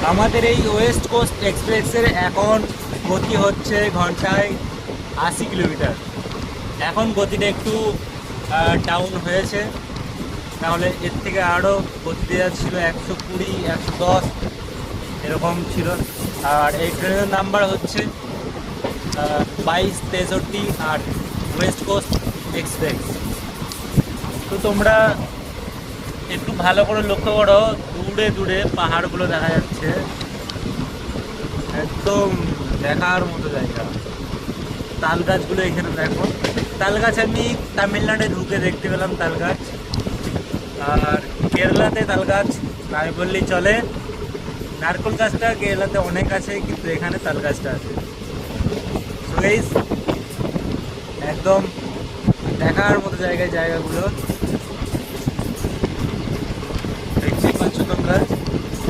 আমাদের এই West coast এক্সপ্রেসের এখন গতি হচ্ছে ঘন্টায় 80 কিলোমিটার। এখন গতিটা একটু ডাউন হয়েছে, তাহলে এর থেকে আরও গতি দেওয়া ছিল 120, 110 এরকম ছিল। আর এই ট্রেনের নাম্বার হচ্ছে 2263 আর ওয়েস্ট কোস্ট এক্সপ্রেস। তো তোমরা একটু ভালো করে লক্ষ্য করো, দূরে দূরে পাহাড়গুলো দেখা যাচ্ছে, একদম দেখার মতো জায়গা। তাল গাছগুলো এখানে দেখো, তাল গাছ আমি তামিলনাড়ে ঢুকে দেখতে পেলাম তাল গাছ। আর কেরালাতে তাল গাছ নাই বললেই চলে। নারকেল গাছটা কেরালাতে অনেক আছে, কিন্তু এখানে তাল গাছটা আছে। So guys, একদম দেখার মতো জায়গাগুলো দেখতে পাচ্ছ তোমরা।